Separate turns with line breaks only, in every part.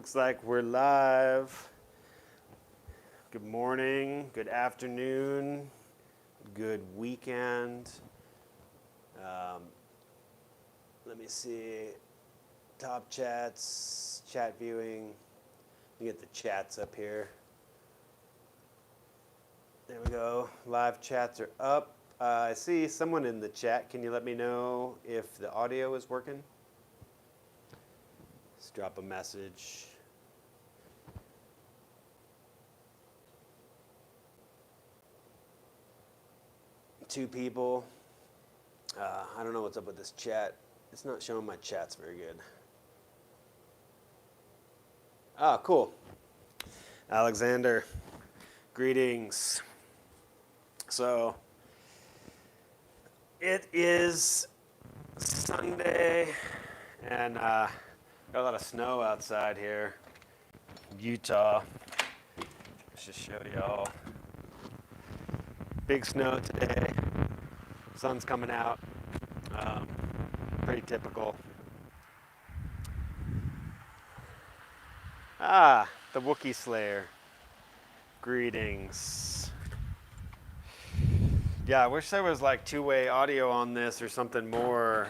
Looks like we're live. Good morning, good afternoon, good weekend. Let me see. Top chats, chat viewing. Let me get the chats up here. There we go. Live chats are up. I see someone in the chat. Can you let me know if the audio is working? Let's drop a message. Two people. I don't know what's up with this chat. It's not showing my chats very good. Ah, cool. Alexander, greetings. So, it is Sunday, and got a lot of snow outside here, Utah. Let's just show y'all. Big snow today. Sun's coming out. Pretty typical. Ah, the Wookiee Slayer. Greetings. Yeah, I wish there was like two-way audio on this or something more.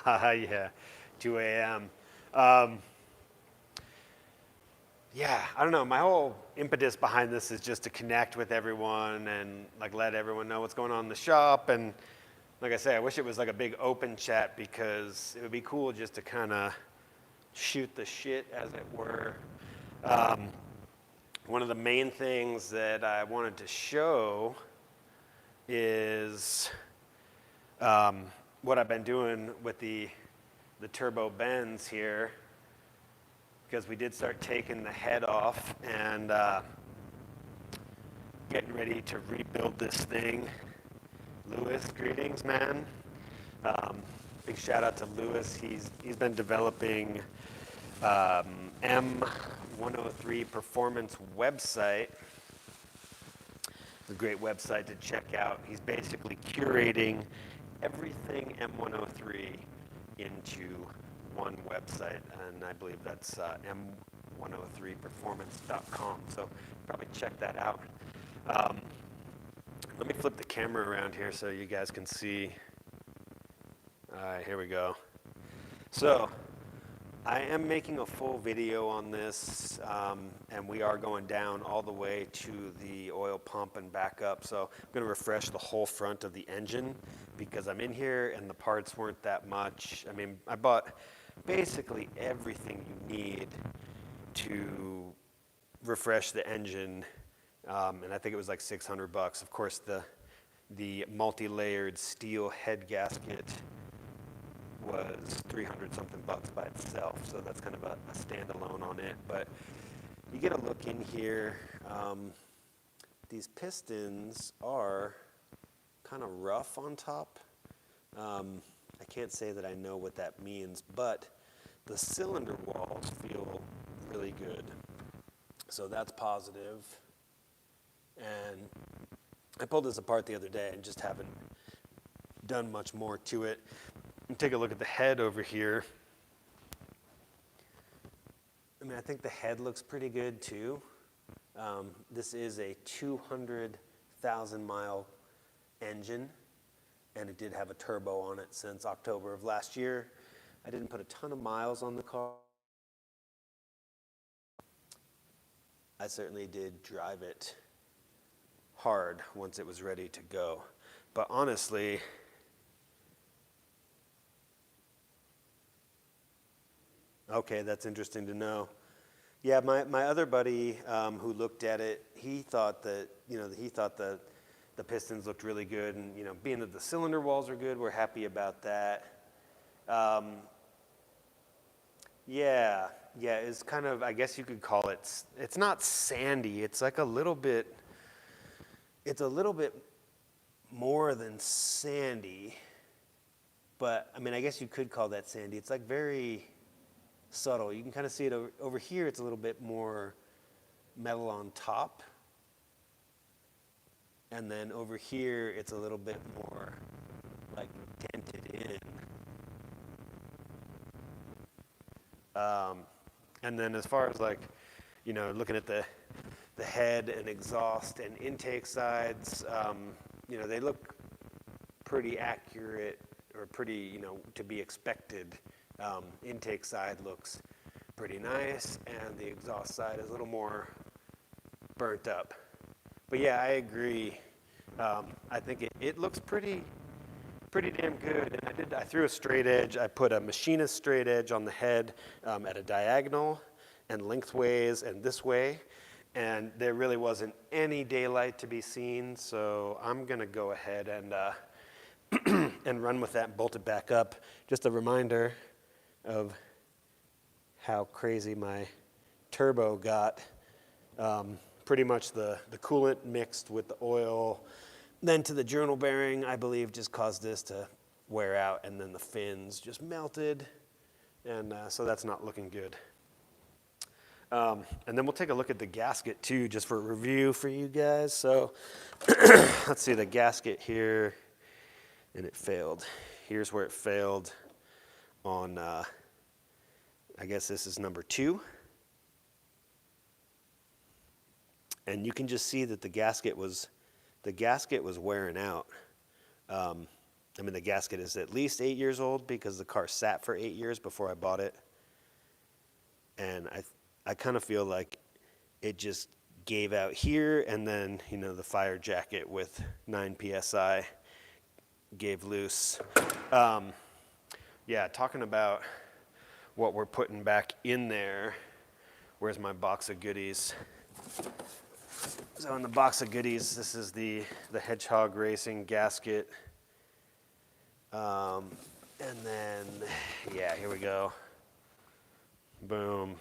Yeah, 2 a.m. Yeah, I don't know. My whole impetus behind this is just to connect with everyone and like let everyone know what's going on in the shop. And like I say, I wish it was like a big open chat because it would be cool just to kind of shoot the shit, as it were. One of the main things that I wanted to show is what I've been doing with the turbo Benz here, because we did start taking the head off and getting ready to rebuild this thing. Lewis, greetings, man. Big shout out to Lewis. He's been developing M103 performance website. It's a great website to check out. He's basically curating everything M103 into one website, and I believe that's m103performance.com. So probably check that out. Let me flip the camera around here so you guys can see. All right, here we go. So I am making a full video on this, and we are going down all the way to the oil pump and back up. So I'm going to refresh the whole front of the engine because I'm in here and the parts weren't that much. I mean, I bought basically everything you need to refresh the engine, and I think it was like $600. Of course, the multi-layered steel head gasket was 300 something bucks by itself, so that's kind of a standalone on it. But you get a look in here. These pistons are kind of rough on top. I can't say that I know what that means, but the cylinder walls feel really good, so that's positive. And I pulled this apart the other day and just haven't done much more to it. And take a look at the head over here. I mean, I think the head looks pretty good too. This is a 200,000 mile engine, and it did have a turbo on it since October of last year. I didn't put a ton of miles on the car. I certainly did drive it hard once it was ready to go. But honestly, okay, that's interesting to know. Yeah, my other buddy who looked at it, he thought that, the pistons looked really good, and being that the cylinder walls are good, we're happy about that. Yeah, it's kind of, I guess you could call it, it's not sandy, it's like it's a little bit more than sandy, but I mean, I guess you could call that sandy. It's like very subtle. You can kind of see it over here. It's a little bit more metal on top, and then over here it's a little bit more like dented in. And then as far as like, you know, looking at the head and exhaust and intake sides, you know, they look pretty accurate or pretty, you know, to be expected. Intake side looks pretty nice, and the exhaust side is a little more burnt up. But yeah, I agree. I think it looks pretty damn good. And I threw a straight edge. I put a machinist straight edge on the head at a diagonal and lengthways and this way. And there really wasn't any daylight to be seen, so I'm gonna go ahead and and run with that and bolt it back up. Just a reminder of how crazy my turbo got. Pretty much the coolant mixed with the oil, then to the journal bearing, I believe just caused this to wear out, and then the fins just melted, and so that's not looking good. And then we'll take a look at the gasket too, just for review for you guys. So let's see the gasket here, and it failed. Here's where it failed on, I guess this is number 2. And you can just see that the gasket was wearing out. I mean, the gasket is at least 8 years old because the car sat for 8 years before I bought it. And I kind of feel like it just gave out here, and then, you know, the fire jacket with 9 PSI gave loose. Yeah, talking about what we're putting back in there, where's my box of goodies? So in the box of goodies, this is the Hedgehog Racing gasket. And then, yeah, here we go. Boom.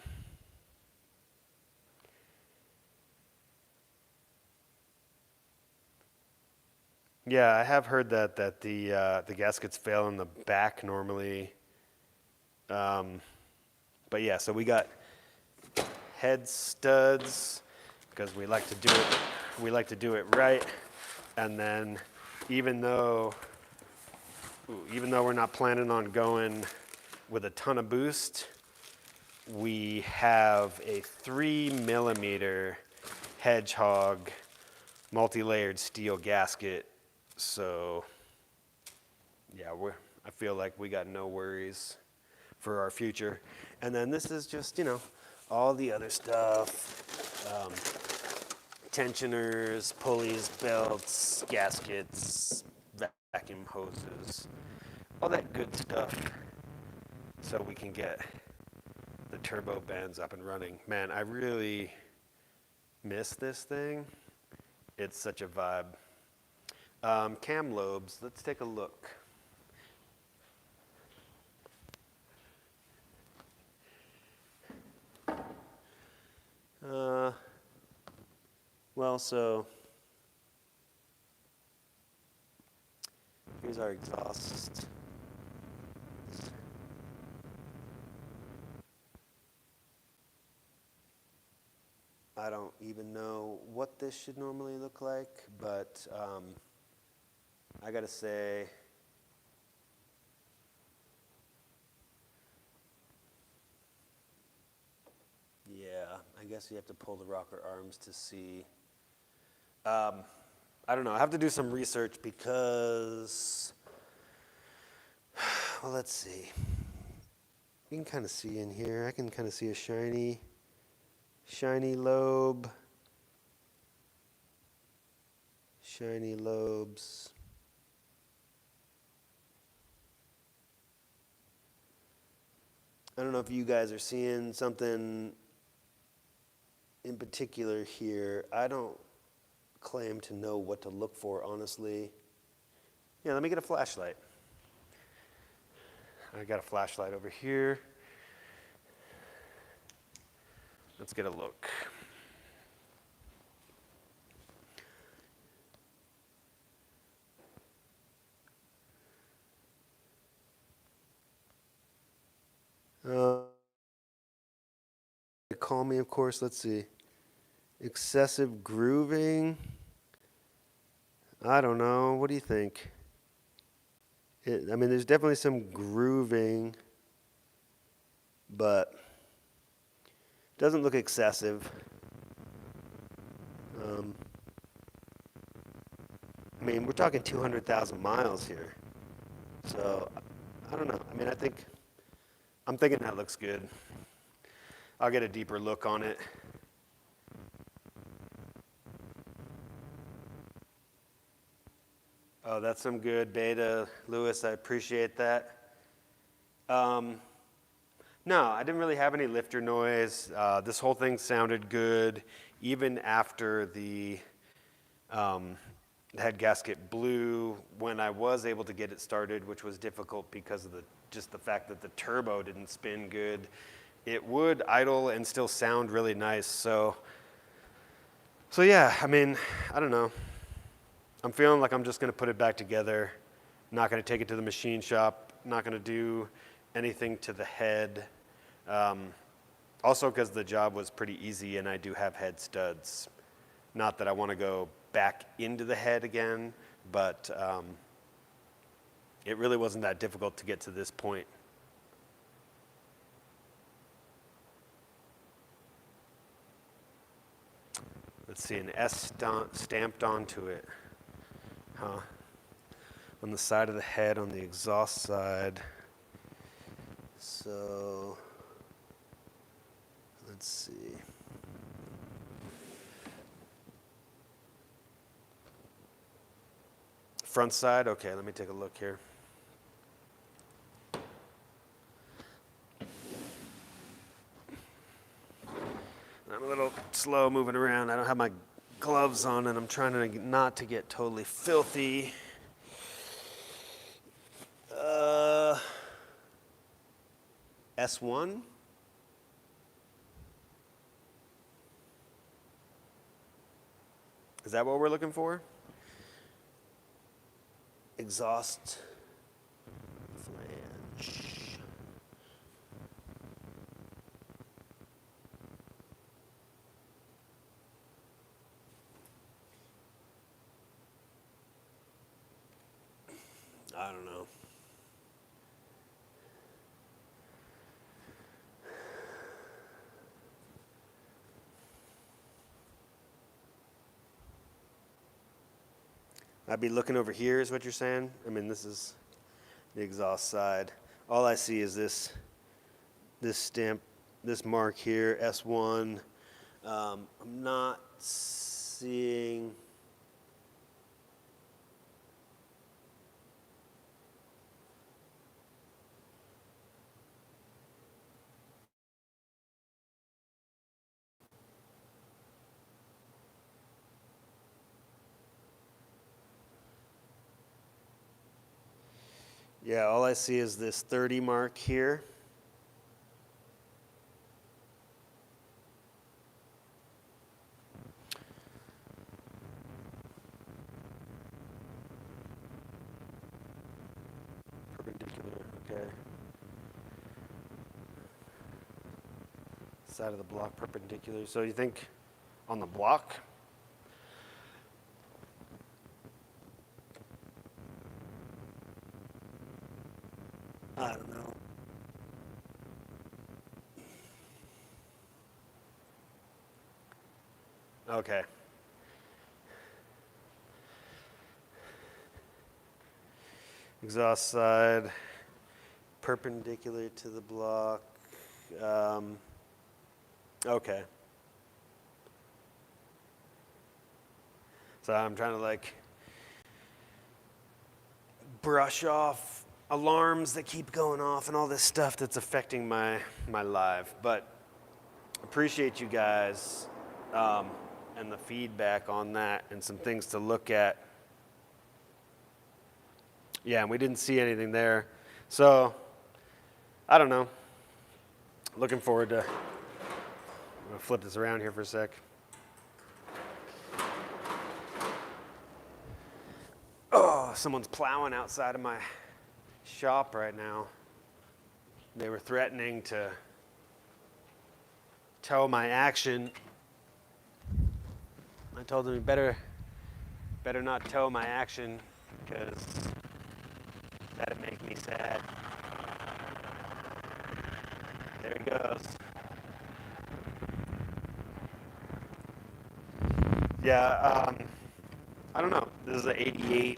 Yeah, I have heard that the gaskets fail in the back normally. But yeah, so we got head studs because we like to do it right. And then even though we're not planning on going with a ton of boost, we have a 3mm Hedgehog multi-layered steel gasket. So yeah, I feel like we got no worries for our future. And then this is just, you know, all the other stuff. Tensioners, pulleys, belts, gaskets, vacuum hoses, all that good stuff, so we can get the turbo Benz up and running. Man, I really miss this thing. It's such a vibe. Cam lobes, let's take a look. Well, so here's our exhaust. I don't even know what this should normally look like, but I gotta say, yeah, I guess you have to pull the rocker arms to see. I don't know, I have to do some research because, well, let's see. You can kind of see in here, I can kind of see a shiny lobe, shiny lobes. I don't know if you guys are seeing something in particular here. I don't claim to know what to look for, honestly. Yeah, let me get a flashlight. I got a flashlight over here. Let's get a look. Call me, of course. Let's see. Excessive grooving. I don't know. What do you think? I mean, there's definitely some grooving, but Doesn't look excessive. I mean, we're talking 200,000 miles here. So, I don't know. I mean, I'm thinking that looks good. I'll get a deeper look on it. Oh, that's some good beta, Lewis. I appreciate that. No, I didn't really have any lifter noise. This whole thing sounded good, even after the head gasket blew when I was able to get it started, which was difficult because of just the fact that the turbo didn't spin good. It would idle and still sound really nice. So yeah, I mean, I don't know. I'm feeling like I'm just going to put it back together. Not going to take it to the machine shop. Not going to do anything to the head. Also because the job was pretty easy and I do have head studs. Not that I want to go back into the head again, but it really wasn't that difficult to get to this point. Let's see, an S stamped onto it. Huh. On the side of the head, on the exhaust side. So, let's see. Front side, okay, let me take a look here. I'm a little slow moving around. I don't have my gloves on and I'm trying to not to get totally filthy. S1. Is that what we're looking for? Exhaust flange. I don't know. I'd be looking over here is what you're saying? I mean, this is the exhaust side. All I see is this stamp, this mark here, S1. I'm not seeing... Yeah, all I see is this 30 mark here. Perpendicular, okay. Side of the block perpendicular. So you think on the block? I don't know. Okay. Exhaust side, perpendicular to the block. Okay. So I'm trying to like brush off alarms that keep going off and all this stuff that's affecting my live. But appreciate you guys and the feedback on that and some things to look at. Yeah, and we didn't see anything there. So, I don't know. Looking forward to, I'm gonna flip this around here for a sec. Oh, someone's plowing outside of my shop right now. They were threatening to tow my action. I told them you better not tow my action because that'd make me sad. There he goes. Yeah, I don't know. This is an 88,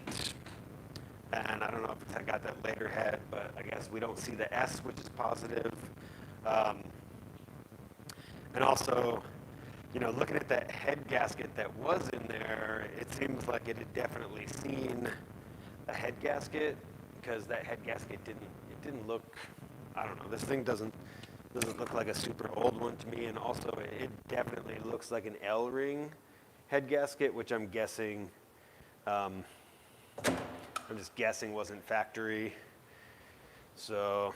and I don't know if it's got that later head, but I guess we don't see the S, which is positive. Um, and also, you know, looking at that head gasket that was in there, it seems like it had definitely seen a head gasket, because that head gasket didn't look, I don't know, this thing doesn't look like a super old one to me, and also it definitely looks like an L-ring head gasket, which I'm guessing, I'm just guessing wasn't factory. So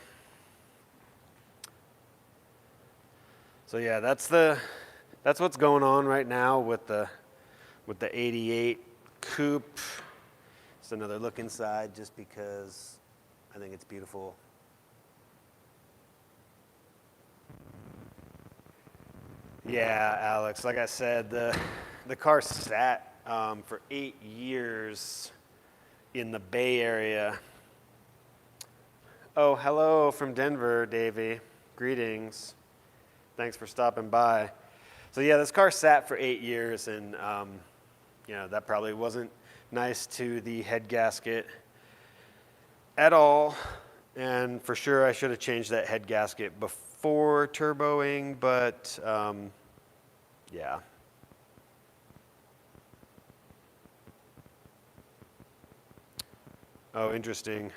yeah, that's what's going on right now with the 88 coupe. Just another look inside, just because I think it's beautiful. Yeah, Alex, like I said, the car sat for 8 years in the Bay Area. Oh, hello from Denver, Davey. Greetings. Thanks for stopping by. So yeah, this car sat for 8 years, and you know, that probably wasn't nice to the head gasket at all. And for sure, I should have changed that head gasket before turboing, but yeah. Oh, interesting.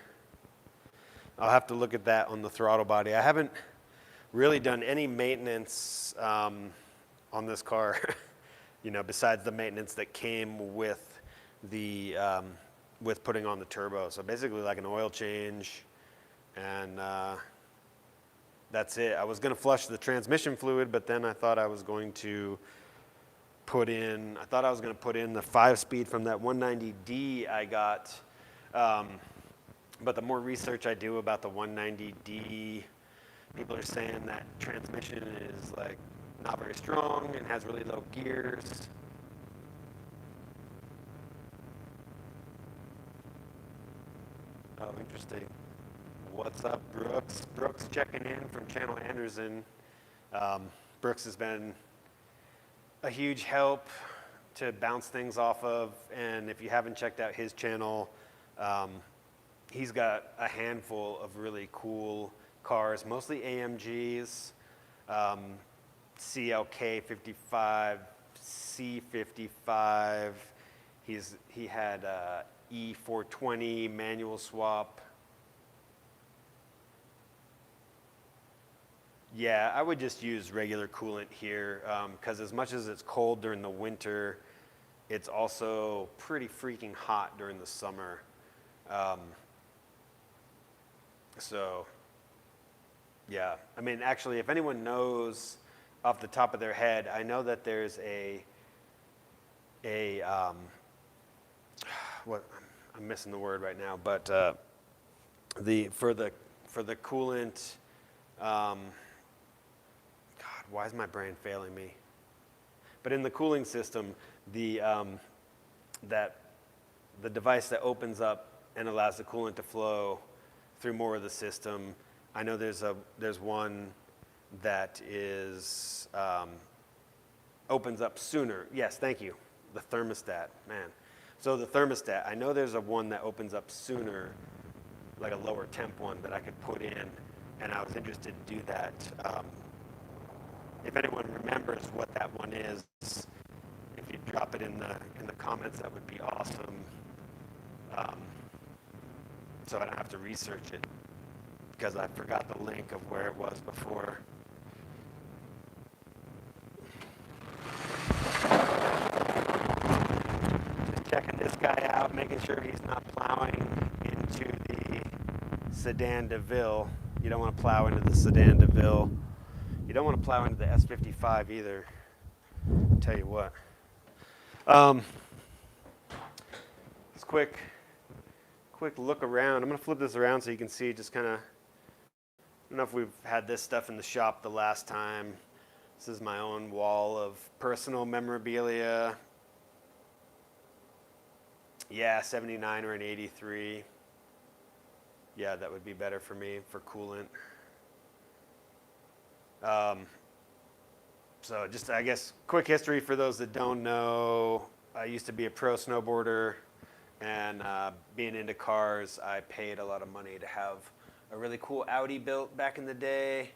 I'll have to look at that on the throttle body. I haven't really done any maintenance on this car, you know, besides the maintenance that came with the with putting on the turbo. So basically, like an oil change, and that's it. I was going to flush the transmission fluid, but then I thought I was going to put in the 5-speed from that 190D I got. But the more research I do about the 190D, people are saying that transmission is like not very strong and has really low gears. Oh, interesting. What's up, Brooks? Brooks checking in from Channel Anderson. Brooks has been a huge help to bounce things off of, and if you haven't checked out his channel, he's got a handful of really cool cars, mostly AMGs, CLK 55, C55. He had E420 manual swap. Yeah, I would just use regular coolant here, because as much as it's cold during the winter, it's also pretty freaking hot during the summer. So, yeah, I mean, actually, if anyone knows off the top of their head, I know that there's what, I'm missing the word right now, but for the coolant, God, why is my brain failing me? But in the cooling system, the device that opens up and allows the coolant to flow through more of the system, I know there's one that is opens up sooner. Yes, thank you. The thermostat, man. So the thermostat, I know there's one that opens up sooner, like a lower temp one that I could put in, and I was interested to do that. If anyone remembers what that one is, if you drop it in the comments, that would be awesome. So I don't have to research it, because I forgot the link of where it was before. Just checking this guy out, making sure he's not plowing into the Sedan DeVille. You don't want to plow into the Sedan DeVille. You don't want to plow into the S55 either. I'll tell you what. It's quick look around. I'm going to flip this around so you can see just kind of, I don't know if we've had this stuff in the shop the last time. This is my own wall of personal memorabilia. Yeah, 79 or an 83. Yeah, that would be better for me for coolant. So just, I guess, quick history for those that don't know. I used to be a pro snowboarder, and being into cars, I paid a lot of money to have a really cool Audi built back in the day.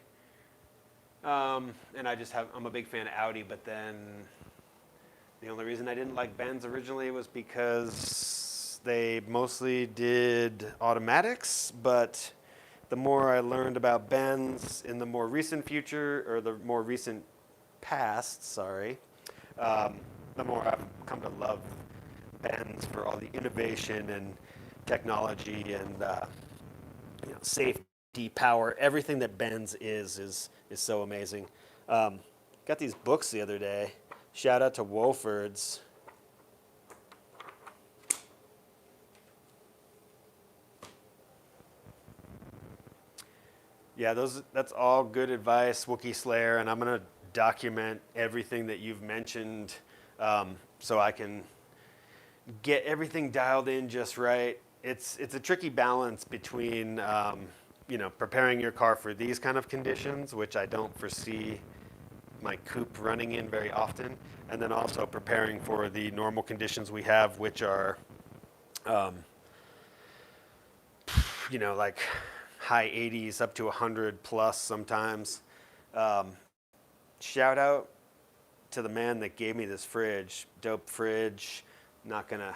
And I'm a big fan of Audi, but then the only reason I didn't like Benz originally was because they mostly did automatics, but the more I learned about Benz in the more recent future, or the more recent past, sorry, the more I've come to love Benz for all the innovation and technology and safety, power, everything that Benz is so amazing. Got these books the other day. Shout out to Wolford's. Yeah, that's all good advice, Wookiee Slayer, and I'm gonna document everything that you've mentioned, so I can get everything dialed in just right. It's a tricky balance between preparing your car for these kind of conditions, which I don't foresee my coupe running in very often, and then also preparing for the normal conditions we have, which are like high 80s up to 100 plus sometimes. Shout out to the man that gave me this fridge. Dope fridge. Not gonna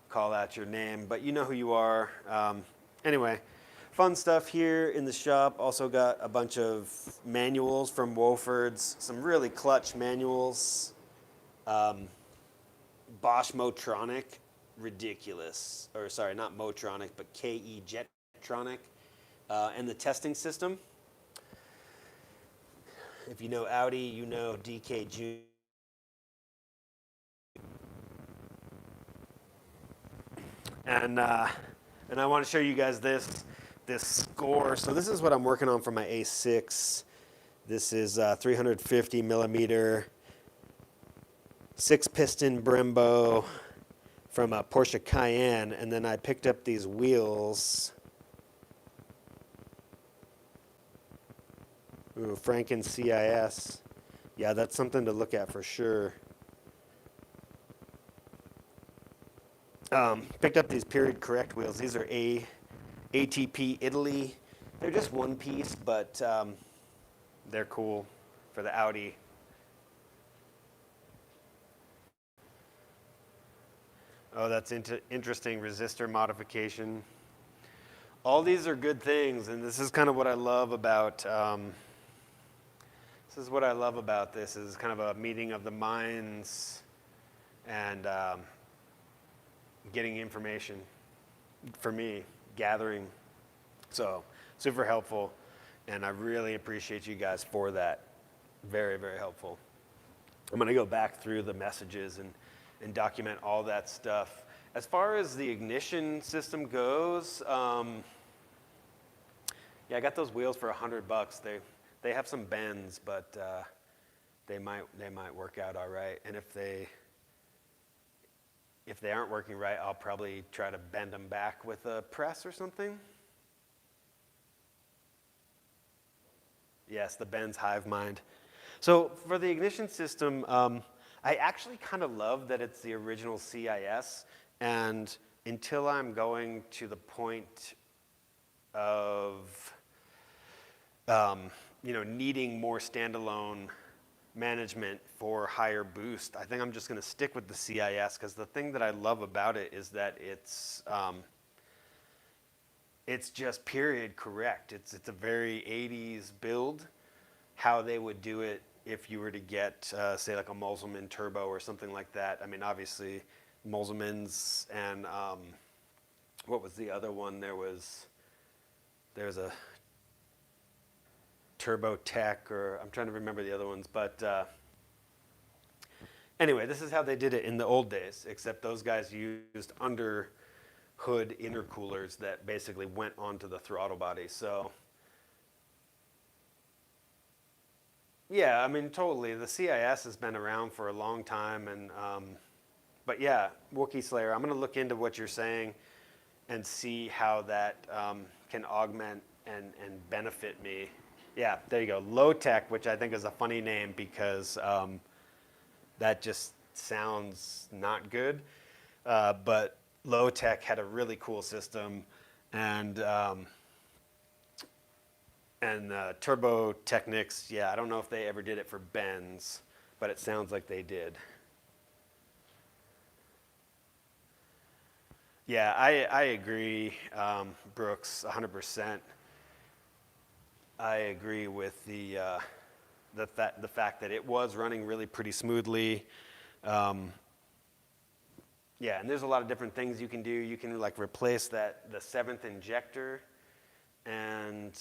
call out your name, but you know who you are. Anyway, fun stuff here in the shop. Also got a bunch of manuals from Wolford's, some really clutch manuals. Bosch Motronic, ridiculous. Or sorry, not Motronic, but KE Jetronic. And the testing system. If you know Audi, you know DKG. And I want to show you guys this score. So this is what I'm working on for my A6. This is 350 millimeter 6-piston Brembo from a Porsche Cayenne, and then I picked up these wheels. Ooh, Franken CIS. Yeah, that's something to look at for sure. Picked up these period correct wheels. These are ATP Italy. They're just one piece, but they're cool for the Audi. Oh, that's interesting resistor modification. All these are good things, and this is kind of what I love about this is kind of a meeting of the minds and getting information for me, gathering. So super helpful, and I really appreciate you guys for that. Very, very helpful. I'm gonna go back through the messages and document all that stuff. As far as the ignition system goes, yeah, I got those wheels for $100. They have some bends, but they might work out all right. And if they aren't working right, I'll probably try to bend them back with a press or something. Yes, the Benz hive mind. So for the ignition system, I actually kind of love that it's the original CIS, and until I'm going to the point of needing more standalone management for higher boost, I think I'm just going to stick with the CIS, because the thing that I love about it is that it's just period correct. It's a very 80s build, how they would do it if you were to get, say, like a Mulzelman turbo or something like that. I mean, obviously, Mulzelmans and what was the other one? There's a Turbo Tech, or I'm trying to remember the other ones. But anyway, this is how they did it in the old days, except those guys used under hood intercoolers that basically went onto the throttle body. So yeah, I mean, totally. The CIS has been around for a long time, and but yeah, Wookiee Slayer, I'm going to look into what you're saying and see how that can augment and benefit me. Yeah, there you go. Low Tech, which I think is a funny name because that just sounds not good. But Low Tech had a really cool system, and Turbo Technics, yeah, I don't know if they ever did it for Benz, but it sounds like they did. Yeah, I agree, Brooks, 100%. I agree with the fact that it was running really pretty smoothly. Yeah, and there's a lot of different things you can do. You can like replace the seventh injector, and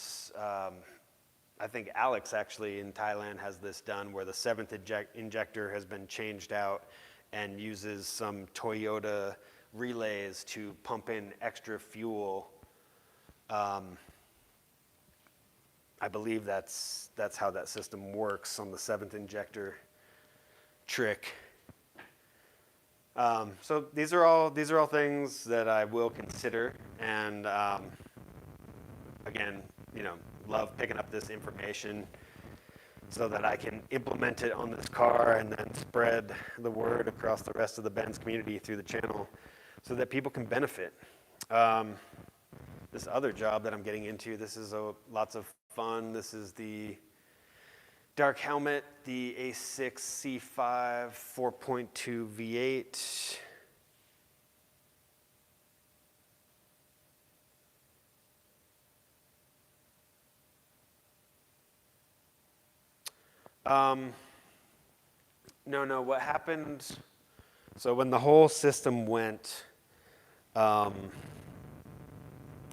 I think Alex actually in Thailand has this done where the seventh injector has been changed out and uses some Toyota relays to pump in extra fuel. I believe that's how that system works on the seventh injector trick. So these are all things that I will consider, and again, love picking up this information so that I can implement it on this car and then spread the word across the rest of the Benz community through the channel so that people can benefit. This other job that I'm getting into, this is lots of fun. This is the dark helmet, the A6 C5 4.2 V8. No, what happened, so when the whole system went,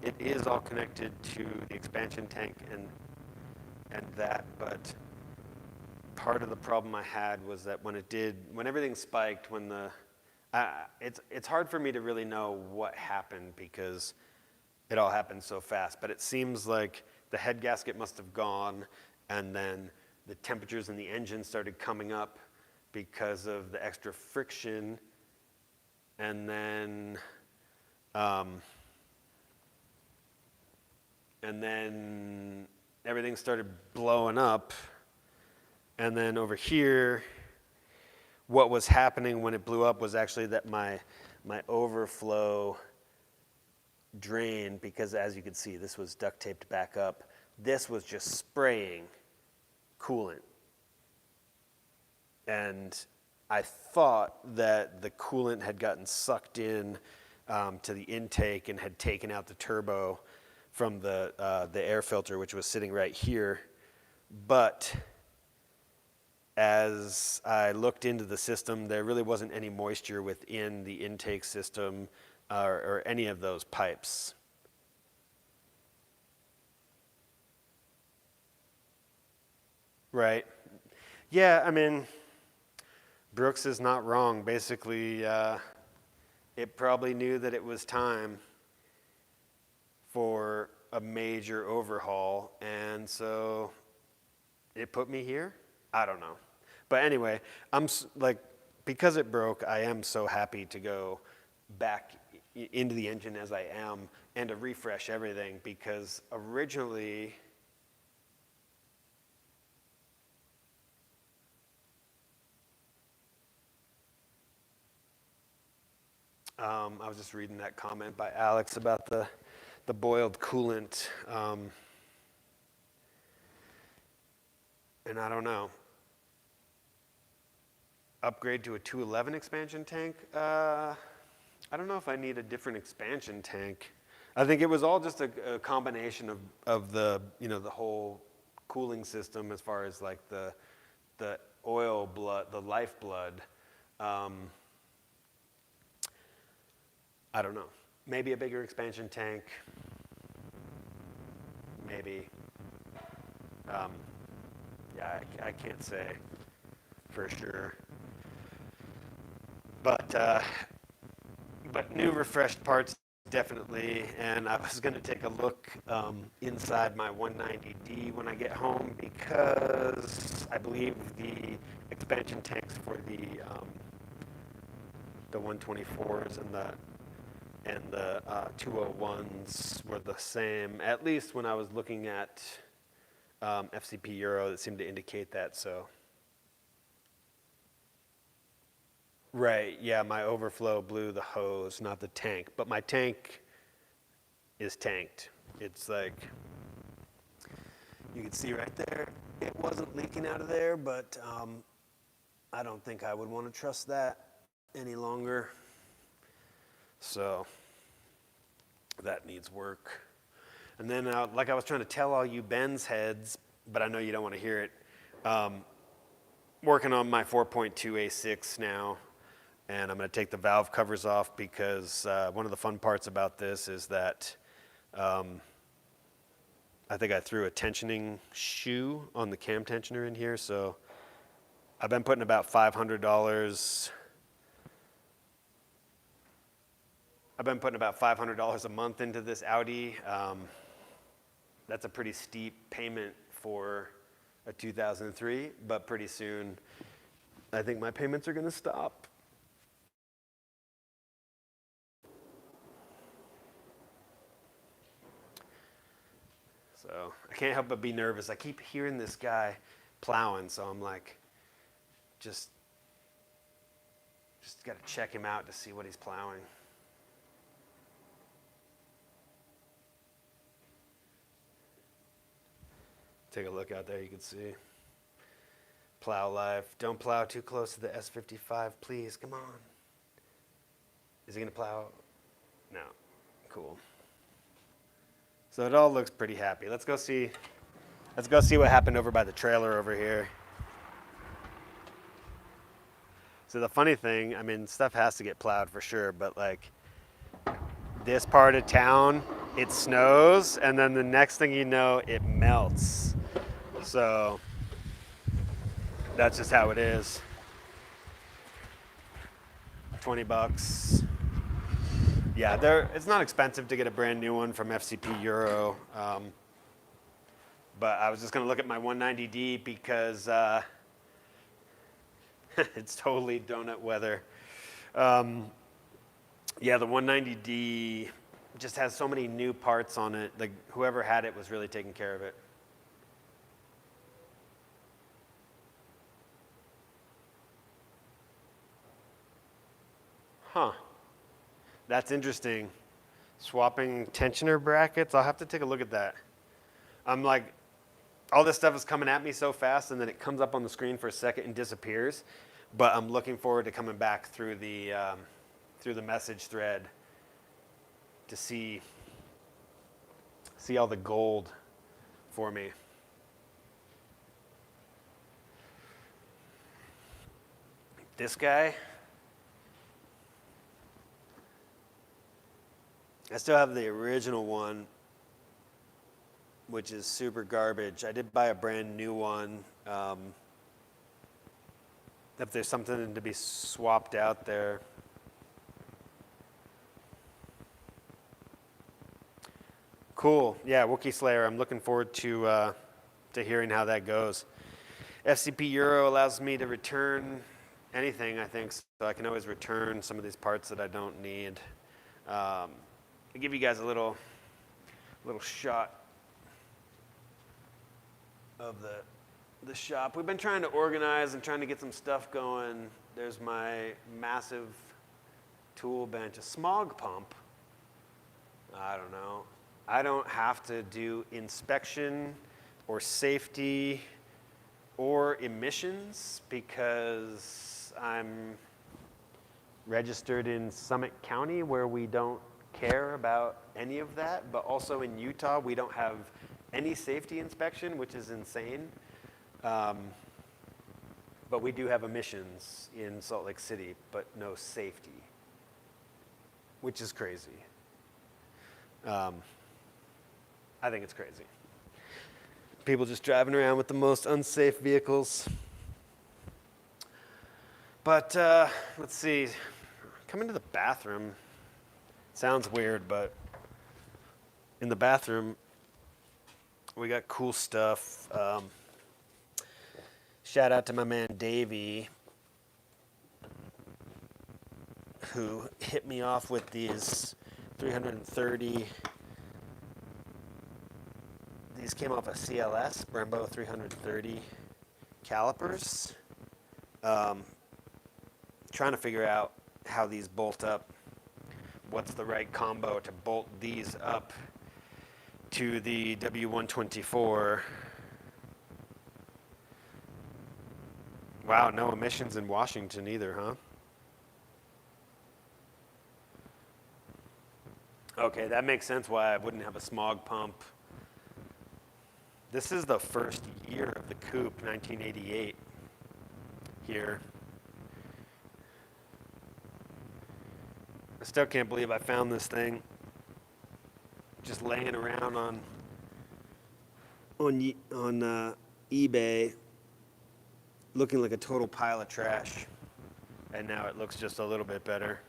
it is all connected to the expansion tank and that, but part of the problem I had was that when everything spiked, it's hard for me to really know what happened because it all happened so fast, but it seems like the head gasket must have gone, and then the temperatures in the engine started coming up because of the extra friction, and then everything started blowing up. And then over here, what was happening when it blew up was actually that my overflow drain, because as you can see, this was duct taped back up, this was just spraying coolant. And I thought that the coolant had gotten sucked in to the intake and had taken out the turbo from the air filter, which was sitting right here. But as I looked into the system, there really wasn't any moisture within the intake system or any of those pipes. Right. Yeah, I mean, Brooks is not wrong. Basically, it probably knew that it was time for a major overhaul, and so it put me here. I don't know. But anyway, because it broke, I am so happy to go back into the engine as I am and to refresh everything, because originally I was just reading that comment by Alex about the boiled coolant, and I don't know. Upgrade to a 211 expansion tank? I don't know if I need a different expansion tank. I think it was all just a combination of the whole cooling system as far as like the oil blood, the lifeblood. I don't know. Maybe a bigger expansion tank. Maybe. Yeah, I can't say for sure. But new refreshed parts definitely, and I was going to take a look inside my 190D when I get home, because I believe the expansion tanks for the 124s and the 201s were the same, at least when I was looking at FCP Euro. That seemed to indicate that. So Right, yeah, my overflow blew the hose, not the tank. But my tank is tanked. It's like, you can see right there, it wasn't leaking out of there, but I don't think I would want to trust that any longer. So that needs work. And then, like I was trying to tell all you Benz heads, but I know you don't want to hear it, working on my 4.2 A6 now, and I'm going to take the valve covers off because one of the fun parts about this is that I think I threw a tensioning shoe on the cam tensioner in here, so I've been putting about $500. I've been putting about $500 a month into this Audi. That's a pretty steep payment for a 2003, but pretty soon I think my payments are going to stop. So I can't help but be nervous. I keep hearing this guy plowing, so I'm like, just got to check him out to see what he's plowing. Take a look out there, you can see. Plow live. Don't plow too close to the S55, please. Come on. Is he going to plow? No. Cool. So it all looks pretty happy. Let's go see what happened over by the trailer over here. So the funny thing, I mean, stuff has to get plowed for sure, but like this part of town, it snows, and then the next thing you know, it melts. So that's just how it is. $20. Yeah, it's not expensive to get a brand new one from FCP Euro. But I was just gonna look at my 190D because it's totally donut weather. Yeah, the 190D just has so many new parts on it. Like whoever had it was really taking care of it. Huh. That's interesting. Swapping tensioner brackets. I'll have to take a look at that. I'm like, all this stuff is coming at me so fast, and then it comes up on the screen for a second and disappears. But I'm looking forward to coming back through the message thread to see all the gold for me. This guy, I still have the original one, which is super garbage. I did buy a brand new one. If there's something to be swapped out there. Cool. Yeah, Wookiee Slayer. I'm looking forward to hearing how that goes. FCP Euro allows me to return anything, I think, so I can always return some of these parts that I don't need. I'll give you guys a little shot of the shop. We've been trying to organize and trying to get some stuff going. There's my massive tool bench, a smog pump. I don't know. I don't have to do inspection or safety or emissions because I'm registered in Summit County where we don't care about any of that, but also in Utah we don't have any safety inspection, which is insane. But we do have emissions in Salt Lake City, but no safety, which is crazy. I think it's crazy. People just driving around with the most unsafe vehicles. But let's see, coming to the bathroom. Sounds weird, but in the bathroom, we got cool stuff. Shout out to my man Davey, who hit me off with these 330. These came off a CLS, Brembo 330 calipers. trying to figure out how these bolt up. What's the right combo to bolt these up to the W124. Wow, no emissions in Washington either, huh? Okay, that makes sense why I wouldn't have a smog pump. This is the first year of the coupe, 1988, here. I still can't believe I found this thing just laying around on eBay, looking like a total pile of trash, and now it looks just a little bit better.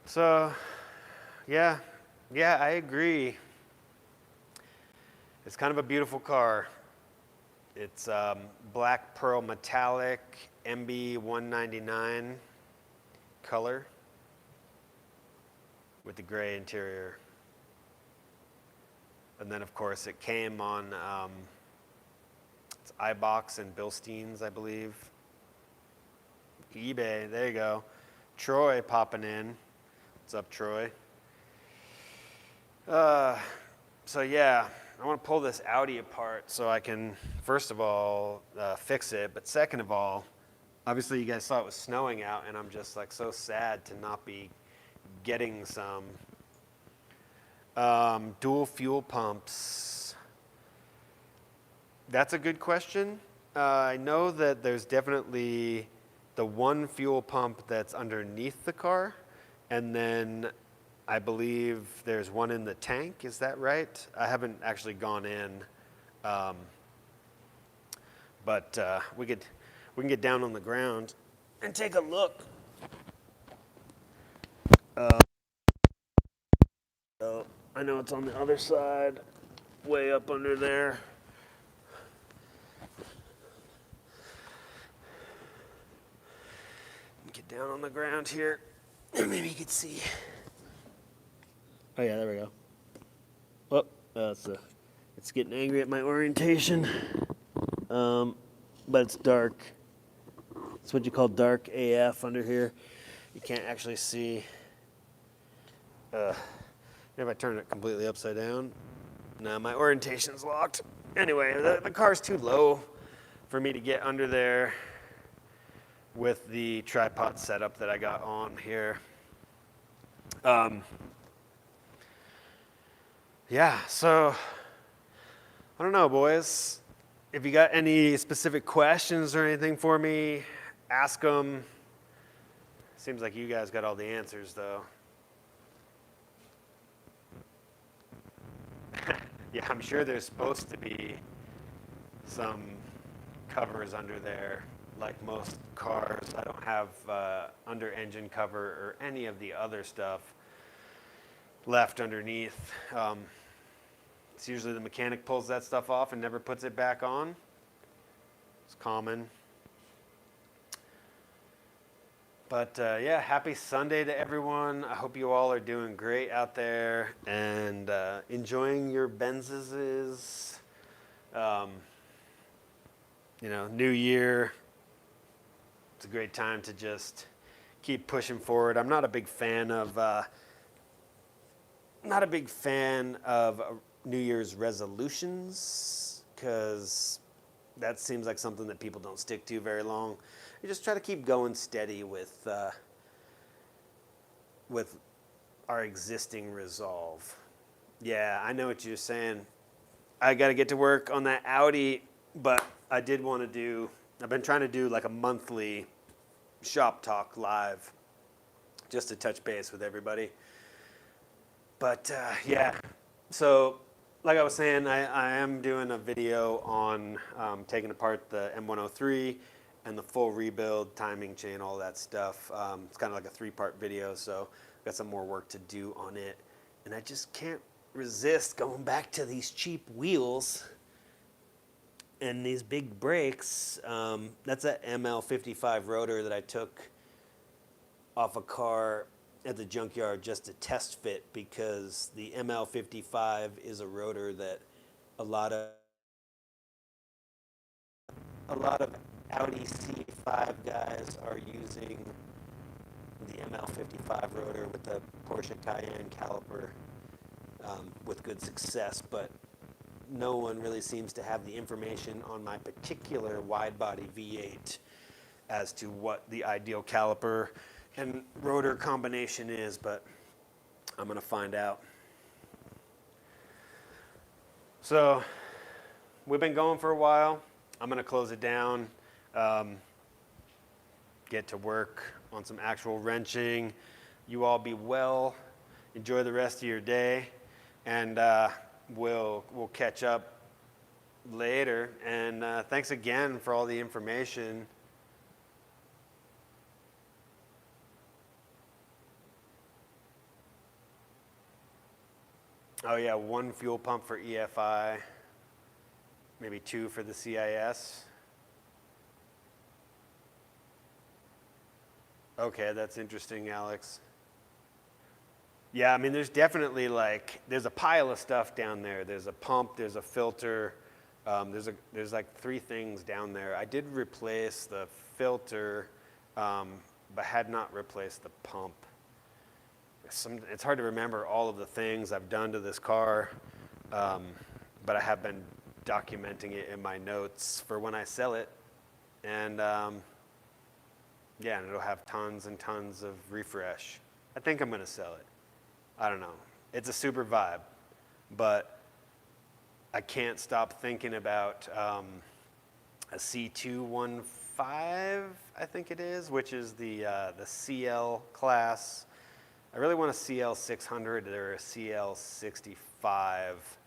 So, yeah, I agree. It's kind of a beautiful car. It's black pearl metallic MB199 color with the gray interior. And then, of course, it came on it's iBox and Bilstein's, I believe. eBay, there you go. Troy popping in. What's up, Troy? So yeah, I want to pull this Audi apart so I can, first of all, fix it. But second of all, obviously you guys saw it was snowing out, and I'm just like so sad to not be getting some dual fuel pumps. That's a good question. I know that there's definitely the one fuel pump that's underneath the car, and then I believe there's one in the tank. Is that right? I haven't actually gone in, but we can get down on the ground and take a look. So I know it's on the other side, way up under there. Get down on the ground here, and maybe you can see. Oh yeah, there we go. Oh, it's getting angry at my orientation. But it's dark. It's what you call dark AF under here. You can't actually see. If I turn it completely upside down. No, my orientation's locked. Anyway, the car's too low for me to get under there with the tripod setup that I got on here. Yeah, so I don't know, boys. If you got any specific questions or anything for me, ask them. Seems like you guys got all the answers, though. Yeah, I'm sure there's supposed to be some covers under there, like most cars. I don't have under engine cover or any of the other stuff left underneath. It's usually the mechanic pulls that stuff off and never puts it back on. It's common. But yeah, happy Sunday to everyone. I hope you all are doing great out there and enjoying your Benzes. You know, new year. It's a great time to just keep pushing forward. I'm not a big fan of New Year's resolutions, because that seems like something that people don't stick to very long. You just try to keep going steady with our existing resolve. Yeah, I know what you're saying. I got to get to work on that Audi, but I've been trying to do like a monthly shop talk live just to touch base with everybody. But yeah, so like I was saying, I am doing a video on taking apart the M103 and the full rebuild, timing chain, all that stuff. It's kind of like a 3-part video, so I've got some more work to do on it. And I just can't resist going back to these cheap wheels and these big brakes. That's that ML55 rotor that I took off a car at the junkyard just to test fit, because the ML55 is a rotor that a lot of Audi C5 guys are using the ML55 rotor with the Porsche Cayenne caliper with good success, but no one really seems to have the information on my particular wide body V8 as to what the ideal caliper and rotor combination is, but I'm gonna find out. So we've been going for a while. I'm gonna close it down, get to work on some actual wrenching. You all be well, enjoy the rest of your day, and we'll catch up later. And thanks again for all the information. Oh yeah, 1 fuel pump for EFI, maybe 2 for the CIS. Okay, that's interesting, Alex. Yeah, I mean, there's definitely there's a pile of stuff down there. There's a pump, there's a filter, there's like 3 things down there. I did replace the filter, but had not replaced the pump. It's hard to remember all of the things I've done to this car, but I have been documenting it in my notes for when I sell it. And yeah, and it'll have tons and tons of refresh. I think I'm gonna sell it. I don't know. It's a super vibe, but I can't stop thinking about a C215, I think it is, which is the CL class. I really want a CL 600 or a CL 65.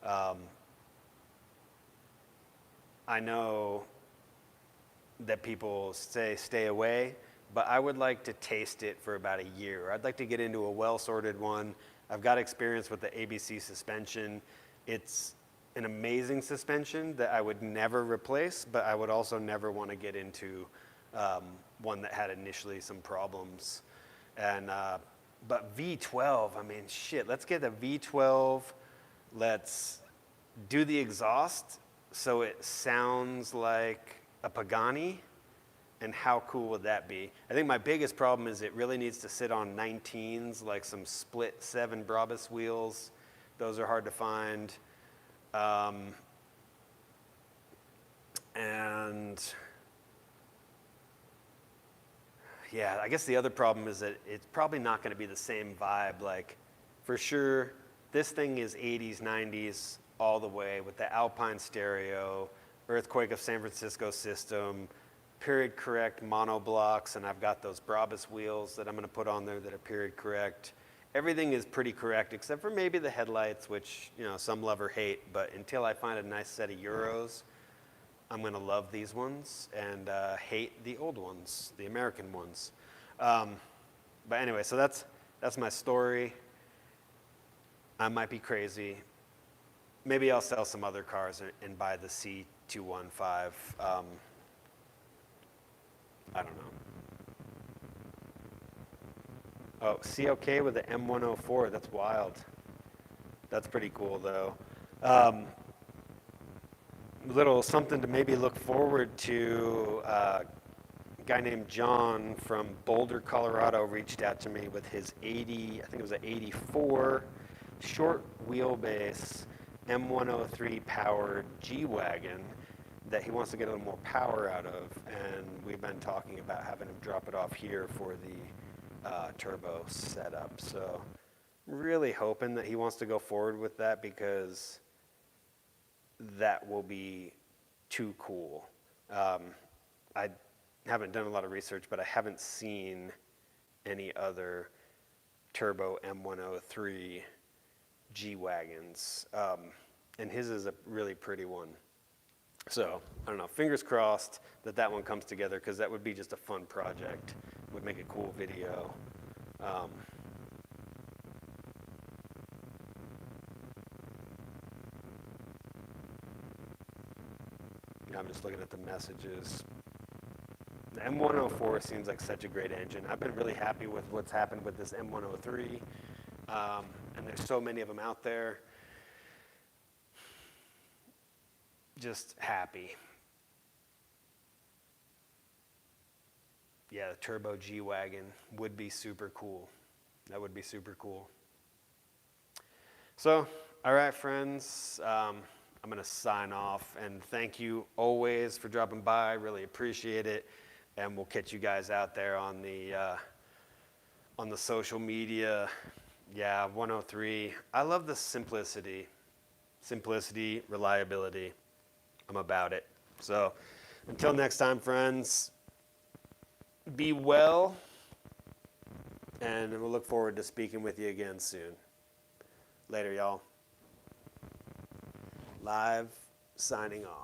I know that people say stay away, but I would like to taste it for about a year. I'd like to get into a well-sorted one. I've got experience with the ABC suspension. It's an amazing suspension that I would never replace, but I would also never want to get into one that had initially some problems. And but V12, I mean, shit, let's get a V12. Let's do the exhaust so it sounds like a Pagani. And how cool would that be? I think my biggest problem is it really needs to sit on 19s, like some split 7 Brabus wheels. Those are hard to find. And yeah, I guess the other problem is that it's probably not going to be the same vibe. Like, for sure, this thing is 80s, 90s all the way with the Alpine stereo, Earthquake of San Francisco system, period correct monoblocks, and I've got those Brabus wheels that I'm going to put on there that are period correct. Everything is pretty correct except for maybe the headlights, which, you know, some love or hate, but until I find a nice set of Euros, I'm going to love these ones and hate the old ones, the American ones. But anyway, so that's my story. I might be crazy. Maybe I'll sell some other cars and buy the C215. I don't know. Oh, CLK with the M104. That's wild. That's pretty cool, though. Little something to maybe look forward to. A guy named John from Boulder, Colorado reached out to me with his 80, I think it was an 84 short wheelbase M103 powered G-Wagon that he wants to get a little more power out of, and we've been talking about having him drop it off here for the turbo setup. So really hoping that he wants to go forward with that, because that will be too cool. I haven't done a lot of research, but I haven't seen any other turbo M103 G-Wagons, and his is a really pretty one. So, I don't know, fingers crossed that that one comes together, because that would be just a fun project. Would make a cool video. I'm just looking at the messages. The M104 seems like such a great engine. I've been really happy with what's happened with this M103, and there's so many of them out there. Just happy. Yeah, the turbo G-Wagon would be super cool. That would be super cool. So, all right, friends, I'm going to sign off, and thank you always for dropping by. Really appreciate it, and we'll catch you guys out there on the social media. Yeah, 103. I love the simplicity, reliability. I'm about it. So, until next time, friends, be well, and we'll look forward to speaking with you again soon. Later, y'all. Live signing off.